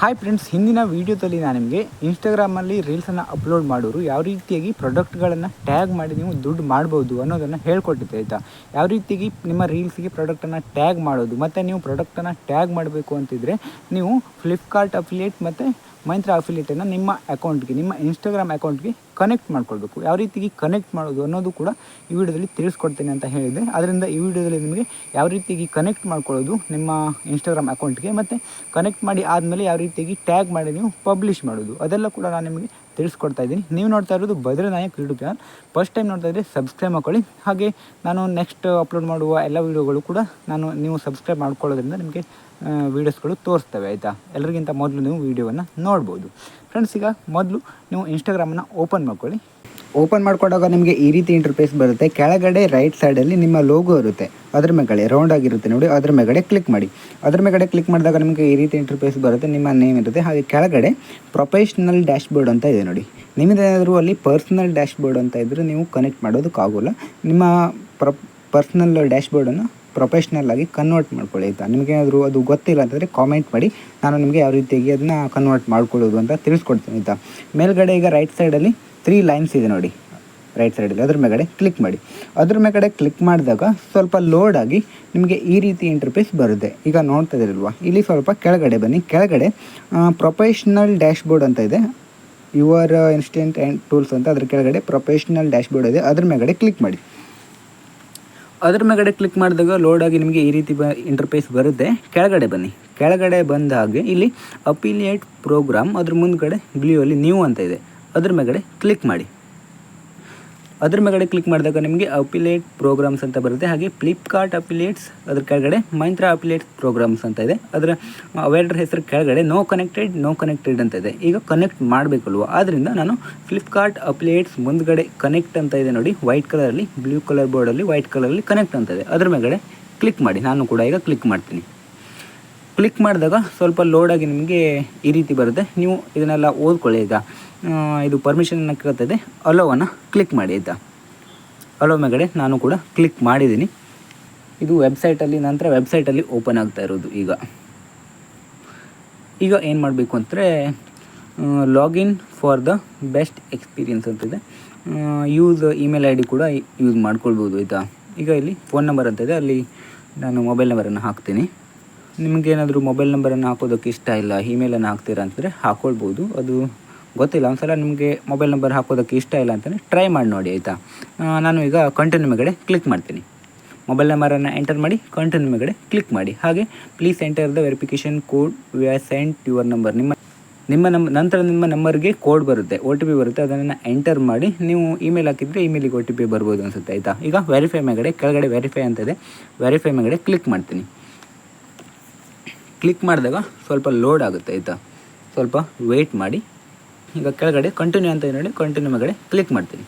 Hi friends, ಹಿಂದಿನ ವೀಡಿಯೋದಲ್ಲಿ ನಾನು ನಿಮಗೆ ಇನ್ಸ್ಟಾಗ್ರಾಮಲ್ಲಿ ರೀಲ್ಸನ್ನು ಅಪ್ಲೋಡ್ ಮಾಡೋರು ಯಾವ ರೀತಿಯಾಗಿ ಪ್ರಾಡಕ್ಟ್ಗಳನ್ನು ಟ್ಯಾಗ್ ಮಾಡಿ ನೀವು ದುಡ್ಡು ಮಾಡ್ಬೋದು ಅನ್ನೋದನ್ನು ಹೇಳ್ಕೊಟ್ಟಿದ್ದೆ ಆಯಿತಾ. ಯಾವ ರೀತಿಯಾಗಿ ನಿಮ್ಮ ರೀಲ್ಸ್ಗೆ ಪ್ರಾಡಕ್ಟನ್ನು ಟ್ಯಾಗ್ ಮಾಡೋದು ಮತ್ತು ನೀವು ಪ್ರಾಡಕ್ಟನ್ನು ಟ್ಯಾಗ್ ಮಾಡಬೇಕು ಅಂತಿದ್ದರೆ ನೀವು ಫ್ಲಿಪ್ಕಾರ್ಟ್ ಅಫಿಲಿಯೇಟ್ ಮತ್ತು ಮೈಂತ್ರಾ ಅಫಿಲಿಯೇಟನ್ನು ನಿಮ್ಮ ಅಕೌಂಟ್ಗೆ, ನಿಮ್ಮ ಇನ್ಸ್ಟಾಗ್ರಾಮ್ ಅಕೌಂಟ್ಗೆ ಕನೆಕ್ಟ್ ಮಾಡ್ಕೊಳ್ಬೇಕು. ಯಾವ ರೀತಿಯಾಗಿ ಕನೆಕ್ಟ್ ಮಾಡೋದು ಅನ್ನೋದು ಕೂಡ ಈ ವಿಡಿಯೋದಲ್ಲಿ ತಿಳಿಸ್ಕೊಡ್ತೇನೆ ಅಂತ ಹೇಳಿದೆ. ಅದರಿಂದ ಈ ವಿಡಿಯೋದಲ್ಲಿ ನಿಮಗೆ ಯಾವ ರೀತಿಯಾಗಿ ಕನೆಕ್ಟ್ ಮಾಡ್ಕೊಳ್ಳೋದು ನಿಮ್ಮ ಇನ್ಸ್ಟಾಗ್ರಾಮ್ ಅಕೌಂಟ್ಗೆ ಮತ್ತು ಕನೆಕ್ಟ್ ಮಾಡಿ ಆದಮೇಲೆ ಯಾವ ರೀತಿಯಾಗಿ ಟ್ಯಾಗ್ ಮಾಡಿ ನೀವು ಪಬ್ಲಿಷ್ ಮಾಡೋದು ಅದೆಲ್ಲ ಕೂಡ ನಾನು ನಿಮಗೆ ತಿಳಿಸ್ಕೊಡ್ತಾ ಇದ್ದೀನಿ. ನೀವು ನೋಡ್ತಾ ಇರೋದು ಬದ್ರನಾಯಕ್ ಯೂಟ್ಯೂಬ್ ಚಾನಲ್. ಫಸ್ಟ್ ಟೈಮ್ ನೋಡ್ತಾ ಇದ್ದರೆ ಸಬ್ಸ್ಕ್ರೈಬ್ ಮಾಡ್ಕೊಳ್ಳಿ. ಹಾಗೆ ನಾನು ನೆಕ್ಸ್ಟ್ ಅಪ್ಲೋಡ್ ಮಾಡುವ ಎಲ್ಲ ವೀಡಿಯೋಗಳು ಕೂಡ ನೀವು ಸಬ್ಸ್ಕ್ರೈಬ್ ಮಾಡ್ಕೊಳ್ಳೋದ್ರಿಂದ ನಿಮಗೆ ವೀಡಿಯೋಸ್ಗಳು ತೋರಿಸ್ತವೆ ಆಯಿತಾ. ಎಲ್ಲರಿಗಿಂತ ಮೊದಲು ನೀವು ವೀಡಿಯೋವನ್ನು ನೋಡ್ಬೋದು. ಫ್ರೆಂಡ್ಸ್, ಈಗ ಮೊದಲು ನೀವು ಇನ್ಸ್ಟಾಗ್ರಾಮನ್ನು ಓಪನ್ ಮಾಡ್ಕೊಳ್ಳಿ. ಓಪನ್ ಮಾಡಿಕೊಂಡಾಗ ನಿಮಗೆ ಈ ರೀತಿ ಇಂಟರ್ಫೇಸ್ ಬರುತ್ತೆ. ಕೆಳಗಡೆ ರೈಟ್ ಸೈಡಲ್ಲಿ ನಿಮ್ಮ ಲೋಗೋ ಇರುತ್ತೆ, ಅದ್ರ ಮೇಗಡೆ ರೌಂಡ್ ಆಗಿರುತ್ತೆ ನೋಡಿ, ಅದ್ರ ಮೇಗಡೆ ಕ್ಲಿಕ್ ಮಾಡಿ. ಅದ್ರ ಮೇಗಡೆ ಕ್ಲಿಕ್ ಮಾಡಿದಾಗ ನಿಮಗೆ ಈ ರೀತಿ ಇಂಟರ್ಫೇಸ್ ಬರುತ್ತೆ. ನಿಮ್ಮ ನೇಮ್ ಇರುತ್ತೆ. ಹಾಗೆ ಕೆಳಗಡೆ ಪ್ರೊಫೆಷ್ನಲ್ ಡ್ಯಾಶ್ಬೋರ್ಡ್ ಅಂತ ಇದೆ ನೋಡಿ. ನಿಮ್ಮದೇನಾದರೂ ಅಲ್ಲಿ ಪರ್ಸ್ನಲ್ ಡ್ಯಾಶ್ಬೋರ್ಡ್ ಅಂತ ಇದ್ದರೆ ನೀವು ಕನೆಕ್ಟ್ ಮಾಡೋದಕ್ಕಾಗೋಲ್ಲ. ನಿಮ್ಮ ಪರ್ಸ್ನಲ್ ಡ್ಯಾಶ್ಬೋರ್ಡನ್ನು ಪ್ರೊಫೆಷ್ನಲ್ ಆಗಿ ಕನ್ವರ್ಟ್ ಮಾಡ್ಕೊಳ್ಳಿ ಆಯಿತಾ. ನಿಮಗೇನಾದರೂ ಅದು ಗೊತ್ತಿಲ್ಲ ಅಂತಂದರೆ ಕಾಮೆಂಟ್ ಮಾಡಿ, ನಾನು ನಿಮಗೆ ಯಾವ ರೀತಿಯಾಗಿ ಅದನ್ನು ಕನ್ವರ್ಟ್ ಮಾಡ್ಕೊಳ್ಳೋದು ಅಂತ ತಿಳಿಸ್ಕೊಡ್ತೀನಿ ಆಯಿತಾ. ಮೇಲ್ಗಡೆ ಈಗ ರೈಟ್ ಸೈಡಲ್ಲಿ 3 ಲೈನ್ಸ್ ಇದೆ ನೋಡಿ, ರೈಟ್ ಸೈಡಲ್ಲಿ ಅದ್ರ ಮೇಗಡೆ ಕ್ಲಿಕ್ ಮಾಡಿ. ಅದ್ರ ಮೇಗಡೆ ಕ್ಲಿಕ್ ಮಾಡಿದಾಗ ಸ್ವಲ್ಪ ಲೋಡ್ ಆಗಿ ನಿಮಗೆ ಈ ರೀತಿ ಇಂಟರ್ಫೇಸ್ ಬರುತ್ತೆ. ಈಗ ನೋಡ್ತಾ ಇದ್ದೀರಲ್ವ, ಇಲ್ಲಿ ಸ್ವಲ್ಪ ಕೆಳಗಡೆ ಬನ್ನಿ. ಕೆಳಗಡೆ ಪ್ರೊಫೆಷ್ನಲ್ ಡ್ಯಾಶ್ಬೋರ್ಡ್ ಅಂತ ಇದೆ, ಯುವರ್ ಇನ್ಸ್ಟೆಂಟ್ ಆ್ಯಂಡ್ ಟೂಲ್ಸ್ ಅಂತ ಅದ್ರ ಕೆಳಗಡೆ ಪ್ರೊಫೆಷ್ನಲ್ ಡ್ಯಾಶ್ಬೋರ್ಡ್ ಇದೆ. ಅದ್ರ ಮೇಗಡೆ ಕ್ಲಿಕ್ ಮಾಡಿ. ಅದ್ರ ಮೇಗಡೆ ಕ್ಲಿಕ್ ಮಾಡಿದಾಗ ಲೋಡ್ ಆಗಿ ನಿಮಗೆ ಈ ರೀತಿ ಇಂಟರ್ಫೇಸ್ ಬರುತ್ತೆ. ಕೆಳಗಡೆ ಬನ್ನಿ. ಕೆಳಗಡೆ ಬಂದ ಹಾಗೆ ಇಲ್ಲಿ ಅಫಿಲಿಯೇಟ್ ಪ್ರೋಗ್ರಾಮ್, ಅದ್ರ ಮುಂದ್ಗಡೆ ಬ್ಲೂಯಲ್ಲಿ ನ್ಯೂ ಅಂತ ಇದೆ, ಅದ್ರ ಮೇಗಡೆ ಕ್ಲಿಕ್ ಮಾಡಿ. ಅದ್ರ ಮೇಗಡೆ ಕ್ಲಿಕ್ ಮಾಡಿದಾಗ ನಿಮಗೆ ಅಫಿಲಿಯೇಟ್ ಪ್ರೋಗ್ರಾಮ್ಸ್ ಅಂತ ಬರುತ್ತೆ. ಹಾಗೆ ಫ್ಲಿಪ್ಕಾರ್ಟ್ ಅಫಿಲಿಯೇಟ್ಸ್, ಅದ್ರ ಕೆಳಗಡೆ ಮೈಂತ್ರಾ ಅಫಿಲಿಯೇಟ್ ಪ್ರೋಗ್ರಾಮ್ಸ್ ಅಂತ ಇದೆ. ಅದರ ಅವೆರಡರ ಹೆಸರು ಕೆಳಗಡೆ ನೋ ಕನೆಕ್ಟೆಡ್ ಅಂತ ಇದೆ. ಈಗ ಕನೆಕ್ಟ್ ಮಾಡಬೇಕಲ್ವ, ಆದ್ದರಿಂದ ನಾನು ಫ್ಲಿಪ್ಕಾರ್ಟ್ ಅಫಿಲಿಯೇಟ್ಸ್ ಮುಂದ್ಗಡೆ ಕನೆಕ್ಟ್ ಅಂತ ಇದೆ ನೋಡಿ, ವೈಟ್ ಕಲರಲ್ಲಿ, ಬ್ಲೂ ಕಲರ್ ಬೋರ್ಡಲ್ಲಿ ವೈಟ್ ಕಲರಲ್ಲಿ ಕನೆಕ್ಟ್ ಅಂತ ಇದೆ, ಅದ್ರ ಮೇಗಡೆ ಕ್ಲಿಕ್ ಮಾಡಿ. ನಾನು ಕೂಡ ಈಗ ಕ್ಲಿಕ್ ಮಾಡ್ತೀನಿ. ಕ್ಲಿಕ್ ಮಾಡಿದಾಗ ಸ್ವಲ್ಪ ಲೋಡಾಗಿ ನಿಮಗೆ ಈ ರೀತಿ ಬರುತ್ತೆ. ನೀವು ಇದನ್ನೆಲ್ಲ ಓದ್ಕೊಳ್ಳಿ. ಈಗ ಇದು ಪರ್ಮಿಷನನ್ನು ಕೇಳ್ತದೆ, ಅಲೋವನ್ನು ಕ್ಲಿಕ್ ಮಾಡಿ ಆಯಿತಾ. ಅಲೋ ಮೇಗಡೆ ನಾನು ಕೂಡ ಕ್ಲಿಕ್ ಮಾಡಿದ್ದೀನಿ. ಇದು ವೆಬ್ಸೈಟಲ್ಲಿ, ನಂತರ ವೆಬ್ಸೈಟಲ್ಲಿ ಓಪನ್ ಆಗ್ತಾ ಇರೋದು. ಈಗ ಏನು ಮಾಡಬೇಕು ಅಂದರೆ login for the best experience ಅಂತಿದೆ. ಯೂಸ್ ಇಮೇಲ್ ID ಕೂಡ ಯೂಸ್ ಮಾಡ್ಕೊಳ್ಬೋದು ಆಯಿತಾ. ಈಗ ಇಲ್ಲಿ ಫೋನ್ ನಂಬರ್ ಅಂತ ಇದೆ, ಅಲ್ಲಿ ನಾನು ಮೊಬೈಲ್ ನಂಬರನ್ನು ಹಾಕ್ತೀನಿ. ನಿಮಗೇನಾದರೂ ಮೊಬೈಲ್ ನಂಬರನ್ನು ಹಾಕೋದಕ್ಕೆ ಇಷ್ಟ ಇಲ್ಲ, ಇಮೇಲನ್ನು ಹಾಕ್ತೀರಾ ಅಂತಂದರೆ ಹಾಕ್ಕೊಳ್ಬೋದು. ಅದು ಗೊತ್ತಿಲ್ಲ, ಒಂದ್ಸಲ ನಿಮಗೆ ಮೊಬೈಲ್ ನಂಬರ್ ಹಾಕೋದಕ್ಕೆ ಇಷ್ಟ ಇಲ್ಲ ಅಂತಲೇ ಟ್ರೈ ಮಾಡಿ ನೋಡಿ ಆಯಿತಾ. ನಾನು ಈಗ ಕಂಟಿನ್ಯೂ ಮೇಗಡೆ ಕ್ಲಿಕ್ ಮಾಡ್ತೀನಿ. ಮೊಬೈಲ್ ನಂಬರನ್ನು ಎಂಟರ್ ಮಾಡಿ ಕಂಟಿನ್ಯೂ ಮೇಗಡೆ ಕ್ಲಿಕ್ ಮಾಡಿ. ಹಾಗೆ please enter the verification code we are sent your number. ನಂತರ ನಿಮ್ಮ ನಂಬರ್ಗೆ ಕೋಡ್ ಬರುತ್ತೆ, OTP ಬರುತ್ತೆ, ಅದನ್ನು ಎಂಟರ್ ಮಾಡಿ. ನೀವು ಇಮೇಲ್ ಹಾಕಿದರೆ ಇಮೇಲಿಗೆ OTP ಬರ್ಬೋದು ಅನಿಸುತ್ತೆ ಆಯಿತಾ. ಈಗ ವೆರಿಫೈ ಮೇಗಡೆ ಕೆಳಗಡೆ ವೆರಿಫೈ ಅಂತ ಇದೆ, ವೆರಿಫೈ ಮೇಗಡೆ ಕ್ಲಿಕ್ ಮಾಡ್ತೀನಿ. ಕ್ಲಿಕ್ ಮಾಡಿದಾಗ ಸ್ವಲ್ಪ ಲೋಡ್ ಆಗುತ್ತೆ ಆಯಿತಾ, ಸ್ವಲ್ಪ ವೆಯ್ಟ್ ಮಾಡಿ. ಈಗ ಕೆಳಗಡೆ ಕಂಟಿನ್ಯೂ ಅಂತ ನೋಡಿ, ಕಂಟಿನ್ಯೂ ಮೇಗಡೆ ಕ್ಲಿಕ್ ಮಾಡ್ತೀನಿ.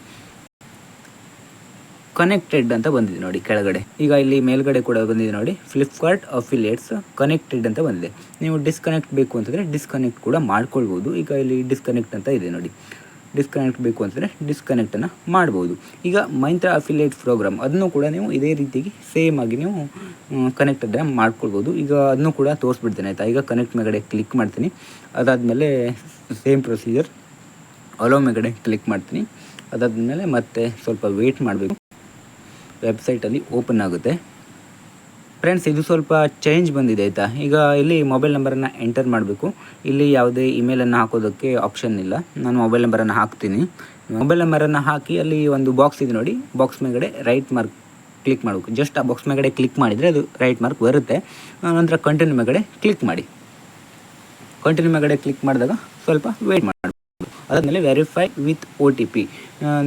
ಕನೆಕ್ಟೆಡ್ ಅಂತ ಬಂದಿದೆ ನೋಡಿ ಕೆಳಗಡೆ. ಈಗ ಇಲ್ಲಿ ಮೇಲ್ಗಡೆ ಕೂಡ ಬಂದಿದೆ ನೋಡಿ, ಫ್ಲಿಪ್ಕಾರ್ಟ್ ಅಫಿಲಿಯೇಟ್ಸ್ ಕನೆಕ್ಟೆಡ್ ಅಂತ ಬಂದಿದೆ. ನೀವು ಡಿಸ್ಕನೆಕ್ಟ್ ಬೇಕು ಅಂತಂದರೆ ಡಿಸ್ಕನೆಕ್ಟ್ ಕೂಡ ಮಾಡ್ಕೊಳ್ಬೋದು. ಈಗ ಇಲ್ಲಿ ಡಿಸ್ಕನೆಕ್ಟ್ ಅಂತ ಇದೆ ನೋಡಿ, ಡಿಸ್ಕನೆಕ್ಟ್ ಬೇಕು ಅಂತಂದರೆ ಡಿಸ್ಕನೆಕ್ಟನ್ನು ಮಾಡ್ಬೋದು. ಈಗ ಮೈಂತ್ರಾ ಅಫಿಲಿಯೇಟ್ ಪ್ರೋಗ್ರಾಮ್, ಅದನ್ನು ಕೂಡ ನೀವು ಇದೇ ರೀತಿಯಾಗಿ ಸೇಮ್ ಆಗಿ ನೀವು ಕನೆಕ್ಟನ್ನು ಮಾಡ್ಕೊಳ್ಬೋದು. ಈಗ ಅದನ್ನು ಕೂಡ ತೋರಿಸ್ಬಿಡ್ತೇನೆ ಆಯಿತಾ. ಈಗ ಕನೆಕ್ಟ್ ಮೇಗಡೆ ಕ್ಲಿಕ್ ಮಾಡ್ತೀನಿ. ಅದಾದಮೇಲೆ ಸೇಮ್ ಪ್ರೊಸೀಜರ್, ಅಲೋ ಮೇಗಡೆ ಕ್ಲಿಕ್ ಮಾಡ್ತೀನಿ. ಅದಾದಮೇಲೆ ಮತ್ತೆ ಸ್ವಲ್ಪ ವೆಯ್ಟ್ ಮಾಡಬೇಕು, ವೆಬ್ಸೈಟಲ್ಲಿ ಓಪನ್ ಆಗುತ್ತೆ. ಫ್ರೆಂಡ್ಸ್, ಇದು ಸ್ವಲ್ಪ ಚೇಂಜ್ ಬಂದಿದೆ ಆಯಿತಾ. ಈಗ ಇಲ್ಲಿ ಮೊಬೈಲ್ ನಂಬರನ್ನು ಎಂಟರ್ ಮಾಡಬೇಕು. ಇಲ್ಲಿ ಯಾವುದೇ ಇಮೇಲನ್ನು ಹಾಕೋದಕ್ಕೆ ಆಪ್ಷನ್ ಇಲ್ಲ. ನಾನು ಮೊಬೈಲ್ ನಂಬರನ್ನು ಹಾಕ್ತೀನಿ. ಮೊಬೈಲ್ ನಂಬರನ್ನು ಹಾಕಿ ಅಲ್ಲಿ ಒಂದು ಬಾಕ್ಸ್ ಇದೆ ನೋಡಿ, ಬಾಕ್ಸ್ ಮೇಗಡೆ ರೈಟ್ ಮಾರ್ಕ್ ಕ್ಲಿಕ್ ಮಾಡಬೇಕು. ಜಸ್ಟ್ ಆ ಬಾಕ್ಸ್ ಮೇಗಡೆ ಕ್ಲಿಕ್ ಮಾಡಿದರೆ ಅದು ರೈಟ್ ಮಾರ್ಕ್ ಬರುತ್ತೆ. ನಂತರ ಕಂಟಿನ್ಯೂ ಮೇಗಡೆ ಕ್ಲಿಕ್ ಮಾಡಿ. ಕಂಟಿನ್ಯೂ ಮೇಗಡೆ ಕ್ಲಿಕ್ ಮಾಡಿದಾಗ ಸ್ವಲ್ಪ ವೆಯ್ಟ್ ಮಾಡಬೇಕು. ಅದಾದಮೇಲೆ ವೆರಿಫೈ ವಿತ್ OTP,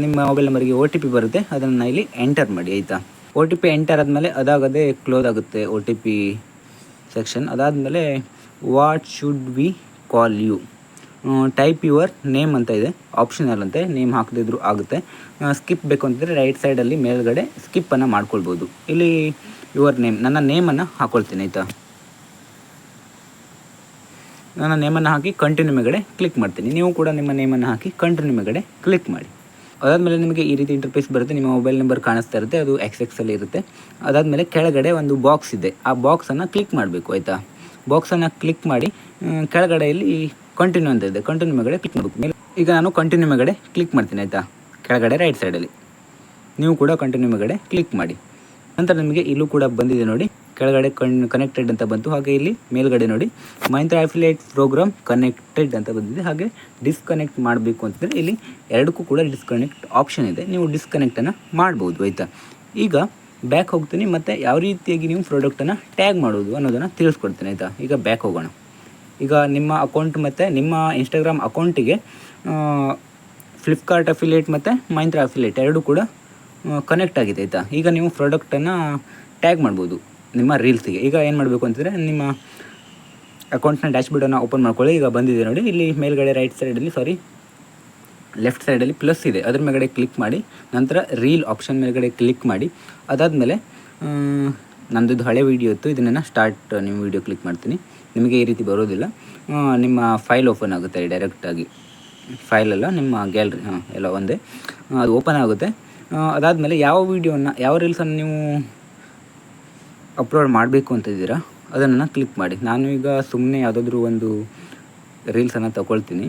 ನಿಮ್ಮ ಮೊಬೈಲ್ ನಂಬರ್ಗೆ OTP ಬರುತ್ತೆ, ಅದನ್ನು ಇಲ್ಲಿ ಎಂಟರ್ ಮಾಡಿ ಆಯಿತಾ. OTP ಎಂಟರ್ ಆದಮೇಲೆ ಅದಾಗದೇ ಕ್ಲೋಸ್ ಆಗುತ್ತೆ OTP ಸೆಕ್ಷನ್. ಅದಾದಮೇಲೆ what should we call you, type your name ಅಂತ ಇದೆ, ಆಪ್ಷನಲ್ ಅಂತೆ, ನೇಮ್ ಹಾಕದಿದ್ರು ಆಗುತ್ತೆ. ಸ್ಕಿಪ್ ಬೇಕು ಅಂತಂದರೆ ರೈಟ್ ಸೈಡಲ್ಲಿ ಮೇಲ್ಗಡೆ ಸ್ಕಿಪ್ಪನ್ನು ಮಾಡ್ಕೊಳ್ಬೋದು. ಇಲ್ಲಿ ಯುವರ್ ನೇಮ್, ನನ್ನ ನೇಮನ್ನು ಹಾಕ್ಕೊಳ್ತೀನಿ ಆಯಿತಾ. ನನ್ನ ನೇಮನ್ನು ಹಾಕಿ ಕಂಟಿನ್ಯೂ ಮೇಗಡೆ ಕ್ಲಿಕ್ ಮಾಡ್ತೀನಿ. ನೀವು ಕೂಡ ನಿಮ್ಮ ನೇಮನ್ನು ಹಾಕಿ ಕಂಟಿನ್ಯೂ ಮೇಗಡೆ ಕ್ಲಿಕ್ ಮಾಡಿ. ಅದಾದಮೇಲೆ ನಿಮಗೆ ಈ ರೀತಿ ಇಂಟರ್ಫೇಸ್ ಬರುತ್ತೆ. ನಿಮ್ಮ ಮೊಬೈಲ್ ನಂಬರ್ ಕಾಣಿಸ್ತಾ ಇರುತ್ತೆ, ಅದು XX ಅಲ್ಲಿ ಇರುತ್ತೆ. ಅದಾದಮೇಲೆ ಕೆಳಗಡೆ ಒಂದು ಬಾಕ್ಸ್ ಇದೆ, ಆ ಬಾಕ್ಸನ್ನು ಕ್ಲಿಕ್ ಮಾಡಬೇಕು ಆಯಿತಾ. ಬಾಕ್ಸನ್ನು ಕ್ಲಿಕ್ ಮಾಡಿ ಕೆಳಗಡೆ ಇಲ್ಲಿ ಕಂಟಿನ್ಯೂ ಅಂತ ಇದೆ, ಕಂಟಿನ್ಯೂ ಮೇಗಡೆ ಕ್ಲಿಕ್ ಮಾಡಬೇಕು. ಮೇಲೆ ಈಗ ನಾನು ಕಂಟಿನ್ಯೂ ಮೇಗಡೆ ಕ್ಲಿಕ್ ಮಾಡ್ತೀನಿ ಆಯಿತಾ. ಕೆಳಗಡೆ ರೈಟ್ ಸೈಡಲ್ಲಿ ನೀವು ಕೂಡ ಕಂಟಿನ್ಯೂ ಮೇಗಡೆ ಕ್ಲಿಕ್ ಮಾಡಿ. ನಂತರ ನಿಮಗೆ ಇಲ್ಲೂ ಕೂಡ ಬಂದಿದೆ ನೋಡಿ, ಕೆಳಗಡೆ ಕನೆಕ್ಟೆಡ್ ಅಂತ ಬಂತು. ಹಾಗೆ ಇಲ್ಲಿ ಮೇಲ್ಗಡೆ ನೋಡಿ ಮೈಂತ್ರಾ ಅಫಿಲಿಯೇಟ್ ಪ್ರೋಗ್ರಾಮ್ ಕನೆಕ್ಟೆಡ್ ಅಂತ ಬಂದಿದೆ. ಹಾಗೆ ಡಿಸ್ಕನೆಕ್ಟ್ ಮಾಡಬೇಕು ಅಂತಂದರೆ ಇಲ್ಲಿ ಎರಡಕ್ಕೂ ಕೂಡ ಡಿಸ್ಕನೆಕ್ಟ್ ಆಪ್ಷನ್ ಇದೆ, ನೀವು ಡಿಸ್ಕನೆಕ್ಟನ್ನು ಮಾಡ್ಬೋದು ಆಯಿತಾ. ಈಗ ಬ್ಯಾಕ್ ಹೋಗ್ತೀನಿ ಮತ್ತು ಯಾವ ರೀತಿಯಾಗಿ ನೀವು ಪ್ರಾಡಕ್ಟನ್ನು ಟ್ಯಾಗ್ ಮಾಡೋದು ಅನ್ನೋದನ್ನು ತಿಳಿಸ್ಕೊಡ್ತೀನಿ ಆಯಿತಾ. ಈಗ ಬ್ಯಾಕ್ ಹೋಗೋಣ. ಈಗ ನಿಮ್ಮ ಅಕೌಂಟ್ ಮತ್ತು ನಿಮ್ಮ ಇನ್ಸ್ಟಾಗ್ರಾಮ್ ಅಕೌಂಟಿಗೆ ಫ್ಲಿಪ್ಕಾರ್ಟ್ ಅಫಿಲಿಯೇಟ್ ಮತ್ತು ಮೈಂತ್ರಾ ಅಫಿಲಿಯೇಟ್ ಎರಡೂ ಕೂಡ ಕನೆಕ್ಟ್ ಆಗಿದೆ ಆಯಿತಾ. ಈಗ ನೀವು ಪ್ರಾಡಕ್ಟನ್ನು ಟ್ಯಾಗ್ ಮಾಡ್ಬೋದು ನಿಮ್ಮ ರೀಲ್ಸಿಗೆ. ಈಗ ಏನು ಮಾಡಬೇಕು ಅಂತಂದರೆ ನಿಮ್ಮ ಅಕೌಂಟ್ನ ಡ್ಯಾಶ್ಬೋರ್ಡನ್ನು ಓಪನ್ ಮಾಡ್ಕೊಳ್ಳಿ. ಈಗ ಬಂದಿದೆ ನೋಡಿ, ಇಲ್ಲಿ ಮೇಲ್ಗಡೆ ಲೆಫ್ಟ್ ಸೈಡಲ್ಲಿ ಪ್ಲಸ್ ಇದೆ, ಅದ್ರ ಮೇಲ್ಗಡೆ ಕ್ಲಿಕ್ ಮಾಡಿ. ನಂತರ ರೀಲ್ ಆಪ್ಷನ್ ಮೇಲ್ಗಡೆ ಕ್ಲಿಕ್ ಮಾಡಿ. ಅದಾದಮೇಲೆ ನಮ್ಮದು ಹಳೆ ವೀಡಿಯೋ ಇತ್ತು, ಇದನ್ನು ಸ್ಟಾರ್ಟ್ ನೀವು ವೀಡಿಯೋ ಕ್ಲಿಕ್ ಮಾಡ್ತೀನಿ. ನಿಮಗೆ ಈ ರೀತಿ ಬರೋದಿಲ್ಲ, ನಿಮ್ಮ ಫೈಲ್ ಓಪನ್ ಆಗುತ್ತೆ ಡೈರೆಕ್ಟಾಗಿ. ಫೈಲೆಲ್ಲ ನಿಮ್ಮ ಗ್ಯಾಲರಿ ಎಲ್ಲ ಒಂದೇ, ಅದು ಓಪನ್ ಆಗುತ್ತೆ. ಅದಾದಮೇಲೆ ಯಾವ ವೀಡಿಯೋನ ಯಾವ ರೀಲ್ಸನ್ನು ನೀವು ಅಪ್ಲೋಡ್ ಮಾಡಬೇಕು ಅಂತಿದ್ದೀರಾ ಅದನ್ನು ಕ್ಲಿಕ್ ಮಾಡಿ. ನಾನು ಈಗ ಸುಮ್ಮನೆ ಯಾವುದಾದ್ರೂ ಒಂದು ರೀಲ್ಸನ್ನು ತಗೊಳ್ತೀನಿ,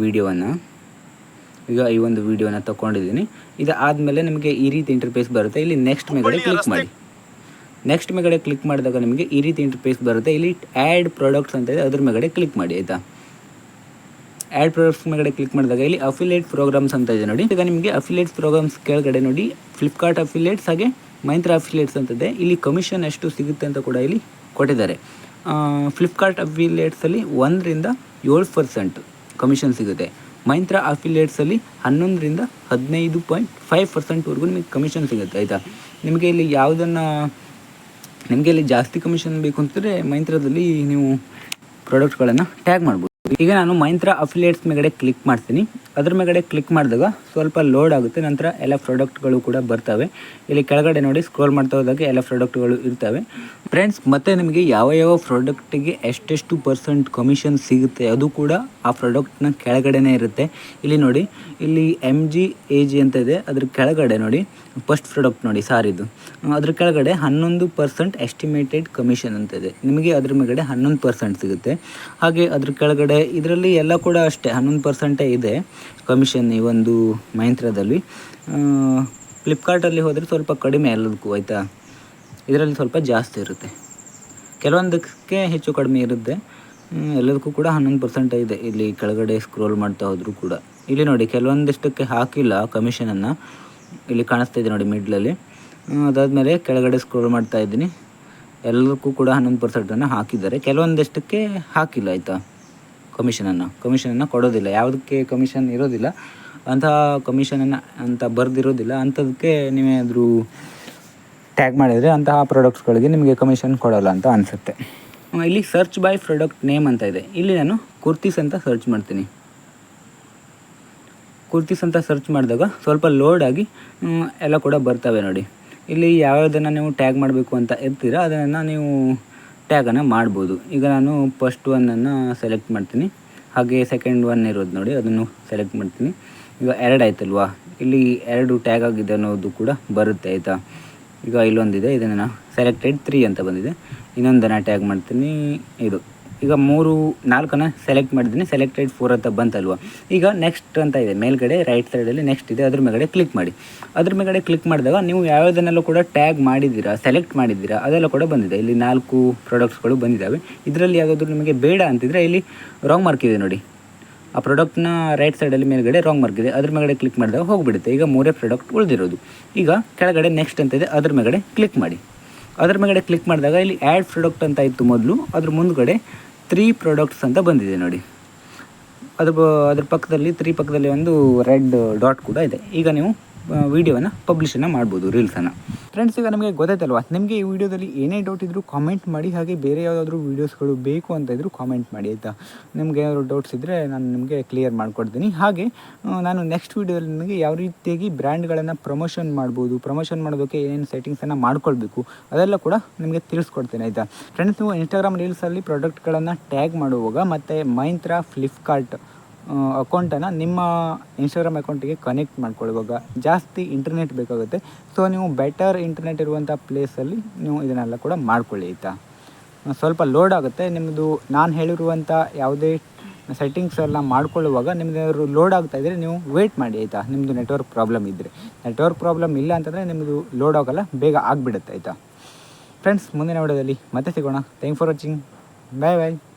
ವೀಡಿಯೋವನ್ನು. ಈಗ ಈ ಒಂದು ವೀಡಿಯೋನ ತೊಗೊಂಡಿದ್ದೀನಿ. ಇದು ಆದಮೇಲೆ ನಿಮಗೆ ಈ ರೀತಿ ಇಂಟರ್ಫೇಸ್ ಬರುತ್ತೆ. ಇಲ್ಲಿ ನೆಕ್ಸ್ಟ್ ಮೇಗಡೆ ಕ್ಲಿಕ್ ಮಾಡಿ. ನೆಕ್ಸ್ಟ್ ಮೇಗಡೆ ಕ್ಲಿಕ್ ಮಾಡಿದಾಗ ನಿಮಗೆ ಈ ರೀತಿ ಇಂಟರ್ಫೇಸ್ ಬರುತ್ತೆ. ಇಲ್ಲಿ ಆ್ಯಡ್ ಪ್ರಾಡಕ್ಟ್ಸ್ ಅಂತ ಇದೆ, ಅದ್ರ ಮೇಗಡೆ ಕ್ಲಿಕ್ ಮಾಡಿ ಆಯಿತಾ. ಆ್ಯಡ್ ಪ್ರಾಡಕ್ಟ್ಸ್ ಮೇಗಡೆ ಕ್ಲಿಕ್ ಮಾಡಿದಾಗ ಇಲ್ಲಿ ಅಫಿಲಿಯೇಟ್ ಪ್ರೋಗ್ರಾಮ್ಸ್ ಅಂತ ಇದೆ ನೋಡಿ. ಈಗ ನಿಮಗೆ ಅಫಿಲಿಯೇಟ್ಸ್ ಪ್ರೋಗ್ರಾಮ್ಸ್ ಕೆಳಗಡೆ ನೋಡಿ ಫ್ಲಿಪ್ಕಾರ್ಟ್ ಅಫಿಲಿಯೇಟ್ಸ್ ಹಾಗೆ ಮೈಂತ್ರಾ ಅಫಿಲಿಯೇಟ್ಸ್ ಅಂತಿದೆ. ಇಲ್ಲಿ ಕಮಿಷನ್ ಎಷ್ಟು ಸಿಗುತ್ತೆ ಅಂತ ಕೂಡ ಇಲ್ಲಿ ಕೊಟ್ಟಿದ್ದಾರೆ. ಫ್ಲಿಪ್ಕಾರ್ಟ್ ಅಫಿಲಿಯೇಟ್ಸಲ್ಲಿ 1ರಿಂದ 7% ಕಮಿಷನ್ ಸಿಗುತ್ತೆ. ಮೈಂತ್ರಾ ಅಫಿಲಿಯೇಟ್ಸಲ್ಲಿ 11ರಿಂದ 15.5%ವರೆಗೂ ನಿಮಗೆ ಕಮಿಷನ್ ಸಿಗುತ್ತೆ ಆಯಿತಾ. ನಿಮಗೆ ಇಲ್ಲಿ ನಿಮಗೆ ಇಲ್ಲಿ ಜಾಸ್ತಿ ಕಮಿಷನ್ ಬೇಕು ಅಂತಂದರೆ ಮೈಂತ್ರಾದಲ್ಲಿ ನೀವು ಪ್ರಾಡಕ್ಟ್ಗಳನ್ನು ಟ್ಯಾಗ್ ಮಾಡ್ಬೋದು. ಈಗ ನಾನು ಮೈಂತ್ರಾ ಅಫಿಲಿಯೇಟ್ಸ್ ಮೇಗಡೆ ಕ್ಲಿಕ್ ಮಾಡ್ತೀನಿ. ಅದ್ರ ಮೇಗಡೆ ಕ್ಲಿಕ್ ಮಾಡಿದಾಗ ಸ್ವಲ್ಪ ಲೋಡ್ ಆಗುತ್ತೆ. ನಂತರ ಎಲ್ಲ ಪ್ರಾಡಕ್ಟ್ಗಳು ಕೂಡ ಬರ್ತವೆ. ಇಲ್ಲಿ ಕೆಳಗಡೆ ನೋಡಿ ಸ್ಕ್ರೋಲ್ ಮಾಡ್ತಾ ಹೋದಾಗ ಎಲ್ಲ ಪ್ರಾಡಕ್ಟ್ಗಳು ಇರ್ತವೆ ಫ್ರೆಂಡ್ಸ್. ಮತ್ತು ನಿಮಗೆ ಯಾವ ಪ್ರಾಡಕ್ಟಿಗೆ ಎಷ್ಟೆಷ್ಟು % ಕಮಿಷನ್ ಸಿಗುತ್ತೆ ಅದು ಕೂಡ ಆ ಪ್ರಾಡಕ್ಟ್ನ ಕೆಳಗಡೆನೇ ಇರುತ್ತೆ. ಇಲ್ಲಿ ನೋಡಿ, ಇಲ್ಲಿ MGAG ಅಂತ ಇದೆ, ಅದ್ರ ಕೆಳಗಡೆ ನೋಡಿ ಫಸ್ಟ್ ಪ್ರಾಡಕ್ಟ್ ನೋಡಿ ಸಾರಿದು, ಅದ್ರ ಕೆಳಗಡೆ 11% ಎಸ್ಟಿಮೇಟೆಡ್ ಕಮಿಷನ್ ಅಂತ ಇದೆ. ನಿಮಗೆ ಅದ್ರ ಮೇಗಡೆ 11% ಸಿಗುತ್ತೆ. ಹಾಗೆ ಅದ್ರ ಕೆಳಗಡೆ ಇದರಲ್ಲಿ ಎಲ್ಲ ಕೂಡ ಅಷ್ಟೇ 11% ಇದೆ ಕಮಿಷನ್ ಈ ಒಂದು ಮೈಂತ್ರಾದಲ್ಲಿ. ಫ್ಲಿಪ್ಕಾರ್ಟಲ್ಲಿ ಹೋದರೆ ಸ್ವಲ್ಪ ಕಡಿಮೆ ಎಲ್ಲದಕ್ಕೂ ಆಯಿತಾ. ಇದರಲ್ಲಿ ಸ್ವಲ್ಪ ಜಾಸ್ತಿ ಇರುತ್ತೆ, ಕೆಲವೊಂದಕ್ಕೆ ಹೆಚ್ಚು ಕಡಿಮೆ ಇರುತ್ತೆ. ಎಲ್ಲದಕ್ಕೂ ಕೂಡ 11% ಇದೆ. ಇಲ್ಲಿ ಕೆಳಗಡೆ ಸ್ಕ್ರೋಲ್ ಮಾಡ್ತಾ ಹೋದರೂ ಕೂಡ ಇಲ್ಲಿ ನೋಡಿ ಕೆಲವೊಂದಿಷ್ಟಕ್ಕೆ ಹಾಕಿಲ್ಲ ಕಮಿಷನನ್ನು, ಇಲ್ಲಿ ಕಾಣಿಸ್ತಾ ಇದೆ ನೋಡಿ ಮಿಡ್ಲಲ್ಲಿ. ಅದಾದಮೇಲೆ ಕೆಳಗಡೆ ಸ್ಕ್ರೋಲ್ ಮಾಡ್ತಾ ಇದ್ದೀನಿ, ಎಲ್ಲದಕ್ಕೂ ಕೂಡ 11% ಹಾಕಿದ್ದಾರೆ. ಕೆಲವೊಂದಿಷ್ಟಕ್ಕೆ ಹಾಕಿಲ್ಲ ಆಯಿತಾ. ಕಮಿಷನನ್ನು ಕೊಡೋದಿಲ್ಲ, ಯಾವುದಕ್ಕೆ ಕಮಿಷನ್ ಇರೋದಿಲ್ಲ ಅಂತಹ ಕಮಿಷನನ್ನು ಅಂತ ಬರೆದಿರೋದಿಲ್ಲ ಅಂಥದಕ್ಕೆ ನೀವೇನಾದರೂ ಟ್ಯಾಗ್ ಮಾಡಿದರೆ ಅಂತಹ ಪ್ರಾಡಕ್ಟ್ಸ್ಗಳಿಗೆ ನಿಮಗೆ ಕಮಿಷನ್ ಕೊಡೋಲ್ಲ ಅಂತ ಅನಿಸುತ್ತೆ. ಇಲ್ಲಿ ಸರ್ಚ್ ಬೈ ಪ್ರಾಡಕ್ಟ್ ನೇಮ್ ಅಂತ ಇದೆ. ಇಲ್ಲಿ ನಾನು ಕುರ್ತೀಸ್ ಅಂತ ಸರ್ಚ್ ಮಾಡ್ತೀನಿ. ಕುರ್ತೀಸ್ ಅಂತ ಸರ್ಚ್ ಮಾಡಿದಾಗ ಸ್ವಲ್ಪ ಲೋಡ್ ಆಗಿ ಎಲ್ಲ ಕೂಡ ಬರ್ತವೆ ನೋಡಿ. ಇಲ್ಲಿ ಯಾವುದನ್ನು ನೀವು ಟ್ಯಾಗ್ ಮಾಡಬೇಕು ಅಂತ ಇರ್ತೀರ ಅದನ್ನು ನೀವು ಟ್ಯಾಗನ್ನು ಮಾಡ್ಬೋದು. ಈಗ ನಾನು ಫಸ್ಟ್ ಒನ್ನನ್ನು ಸೆಲೆಕ್ಟ್ ಮಾಡ್ತೀನಿ. ಹಾಗೆ ಸೆಕೆಂಡ್ ಒನ್ ಇರೋದು ನೋಡಿ ಅದನ್ನು ಸೆಲೆಕ್ಟ್ ಮಾಡ್ತೀನಿ. ಈಗ 2 ಆಯ್ತಲ್ವಾ, ಇಲ್ಲಿ 2 ಟ್ಯಾಗ್ ಆಗಿದೆ ಅನ್ನೋದು ಕೂಡ ಬರುತ್ತೆ ಆಯಿತಾ. ಈಗ ಇಲ್ಲೊಂದಿದೆ, ಇದನ್ನು ನಾನು ಸೆಲೆಕ್ಟೆಡ್ 3 ಅಂತ ಬಂದಿದೆ. ಇನ್ನೊಂದನ್ನು ಟ್ಯಾಗ್ ಮಾಡ್ತೀನಿ. ಇದು ಈಗ 4 ಸೆಲೆಕ್ಟ್ ಮಾಡಿದ್ದೀನಿ, ಸೆಲೆಕ್ಟೆಡ್ 4 ಅಂತ ಬಂತಲ್ವ. ಈಗ ನೆಕ್ಸ್ಟ್ ಅಂತ ಇದೆ ಮೇಲ್ಗಡೆ ರೈಟ್ ಸೈಡಲ್ಲಿ ನೆಕ್ಸ್ಟ್ ಇದೆ, ಅದ್ರ ಮೇಲ್ಗಡೆ ಕ್ಲಿಕ್ ಮಾಡಿ. ಅದ್ರ ಮೇಲ್ಗಡೆ ಕ್ಲಿಕ್ ಮಾಡಿದಾಗ ನೀವು ಯಾವುದನ್ನೆಲ್ಲ ಕೂಡ ಟ್ಯಾಗ್ ಮಾಡಿದ್ದೀರಾ, ಸೆಲೆಕ್ಟ್ ಮಾಡಿದ್ದೀರಾ ಅದೆಲ್ಲ ಕೂಡ ಬಂದಿದೆ. ಇಲ್ಲಿ 4 ಪ್ರಾಡಕ್ಟ್ಸ್ಗಳು ಬಂದಿದ್ದಾವೆ. ಇದರಲ್ಲಿ ಯಾವುದಾದ್ರೂ ನಿಮಗೆ ಬೇಡ ಅಂತಿದ್ರೆ ಇಲ್ಲಿ ರಾಂಗ್ ಮಾರ್ಕ್ ಇದೆ ನೋಡಿ, ಆ ಪ್ರಾಡಕ್ಟ್ನ ರೈಟ್ ಸೈಡಲ್ಲಿ ಮೇಲ್ಗಡೆ ರಾಂಗ್ ಮಾರ್ಕ್ ಇದೆ, ಅದ್ರ ಮೇಲ್ಗಡೆ ಕ್ಲಿಕ್ ಮಾಡಿದಾಗ ಹೋಗಿಬಿಡುತ್ತೆ. ಈಗ 3 ಪ್ರಾಡಕ್ಟ್ ಉಳಿದಿರೋದು. ಈಗ ಕೆಳಗಡೆ ನೆಕ್ಸ್ಟ್ ಅಂತ ಇದೆ, ಅದ್ರ ಮೇಲ್ಗಡೆ ಕ್ಲಿಕ್ ಮಾಡಿ. ಅದ್ರ ಮೇಲ್ಗಡೆ ಕ್ಲಿಕ್ ಮಾಡಿದಾಗ ಇಲ್ಲಿ ಆ್ಯಡ್ ಪ್ರಾಡಕ್ಟ್ ಅಂತ ಇತ್ತು ಮೊದಲು, ಅದ್ರ ಮುಂದ್ಗಡೆ 3 ಪ್ರಾಡಕ್ಟ್ಸ್ ಅಂತ ಬಂದಿದೆ ನೋಡಿ. ಅದ್ರ ಪಕ್ಕದಲ್ಲಿ 3 ಪಕ್ಕದಲ್ಲಿ ಒಂದು ರೆಡ್ ಡಾಟ್ ಕೂಡ ಇದೆ. ಈಗ ನೀವು ವೀಡಿಯೋನ ಪಬ್ಲಿಷನ್ನು ಮಾಡ್ಬೋದು, ರೀಲ್ಸನ್ನು. ಫ್ರೆಂಡ್ಸ್, ಈಗ ನಮಗೆ ಗೊತ್ತಾಯ್ತಲ್ವ, ನಿಮಗೆ ಈ ವಿಡಿಯೋದಲ್ಲಿ ಏನೇ ಡೌಟ್ ಇದ್ದರೂ ಕಾಮೆಂಟ್ ಮಾಡಿ. ಹಾಗೆ ಬೇರೆ ಯಾವುದಾದ್ರೂ ವೀಡಿಯೋಸ್ಗಳು ಬೇಕು ಅಂತ ಇದ್ದರೂ ಕಾಮೆಂಟ್ ಮಾಡಿ ಆಯಿತಾ. ನಿಮ್ಗೆ ಏನಾದರೂ ಡೌಟ್ಸ್ ಇದ್ದರೆ ನಾನು ನಿಮಗೆ ಕ್ಲಿಯರ್ ಮಾಡಿಕೊಡ್ತೀನಿ. ಹಾಗೆ ನಾನು ನೆಕ್ಸ್ಟ್ ವೀಡಿಯೋದಲ್ಲಿ ನಿಮಗೆ ಯಾವ ರೀತಿಯಾಗಿ ಬ್ರ್ಯಾಂಡ್ಗಳನ್ನು ಪ್ರಮೋಷನ್ ಮಾಡ್ಬೋದು, ಪ್ರಮೋಷನ್ ಮಾಡೋದಕ್ಕೆ ಏನೇನು ಸೆಟ್ಟಿಂಗ್ಸನ್ನು ಮಾಡ್ಕೊಳ್ಬೇಕು ಅದೆಲ್ಲ ಕೂಡ ನಿಮಗೆ ತಿಳಿಸ್ಕೊಡ್ತೇನೆ ಆಯಿತಾ. ಫ್ರೆಂಡ್ಸ್, ನೀವು ಇನ್ಸ್ಟಾಗ್ರಾಮ್ ರೀಲ್ಸಲ್ಲಿ ಪ್ರಾಡಕ್ಟ್ಗಳನ್ನು ಟ್ಯಾಗ್ ಮಾಡುವಾಗ ಮತ್ತು ಮೈಂತ್ರಾ ಫ್ಲಿಪ್ಕಾರ್ಟ್ ಅಕೌಂಟನ್ನು ನಿಮ್ಮ ಇನ್ಸ್ಟಾಗ್ರಾಮ್ ಅಕೌಂಟಿಗೆ ಕನೆಕ್ಟ್ ಮಾಡ್ಕೊಳ್ಳುವಾಗ ಜಾಸ್ತಿ ಇಂಟರ್ನೆಟ್ ಬೇಕಾಗುತ್ತೆ. ಸೊ ನೀವು ಬೆಟರ್ ಇಂಟರ್ನೆಟ್ ಇರುವಂಥ ಪ್ಲೇಸಲ್ಲಿ ನೀವು ಇದನ್ನೆಲ್ಲ ಕೂಡ ಮಾಡ್ಕೊಳ್ಳಿ ಆಯಿತಾ. ಸ್ವಲ್ಪ ಲೋಡ್ ಆಗುತ್ತೆ. ನಿಮ್ಮದು ನಾನು ಹೇಳಿರುವಂಥ ಯಾವುದೇ ಸೆಟ್ಟಿಂಗ್ಸ್ ಎಲ್ಲ ಮಾಡ್ಕೊಳ್ಳುವಾಗ ನಿಮ್ಮದು ಲೋಡ್ ಆಗ್ತಾಯಿದ್ರೆ ನೀವು ವೆಯ್ಟ್ ಮಾಡಿ ಆಯಿತಾ. ನಿಮ್ಮದು ನೆಟ್ವರ್ಕ್ ಪ್ರಾಬ್ಲಮ್ ಇದ್ದರೆ. ನೆಟ್ವರ್ಕ್ ಪ್ರಾಬ್ಲಮ್ ಇಲ್ಲ ಅಂತಂದರೆ ನಿಮ್ಮದು ಲೋಡ್ ಆಗೋಲ್ಲ, ಬೇಗ ಆಗಿಬಿಡುತ್ತೆ ಆಯಿತಾ. ಫ್ರೆಂಡ್ಸ್, ಮುಂದಿನ ವಿಡಿಯೋದಲ್ಲಿ ಮತ್ತೆ ಸಿಗೋಣ. Thank for watching. Bye bye.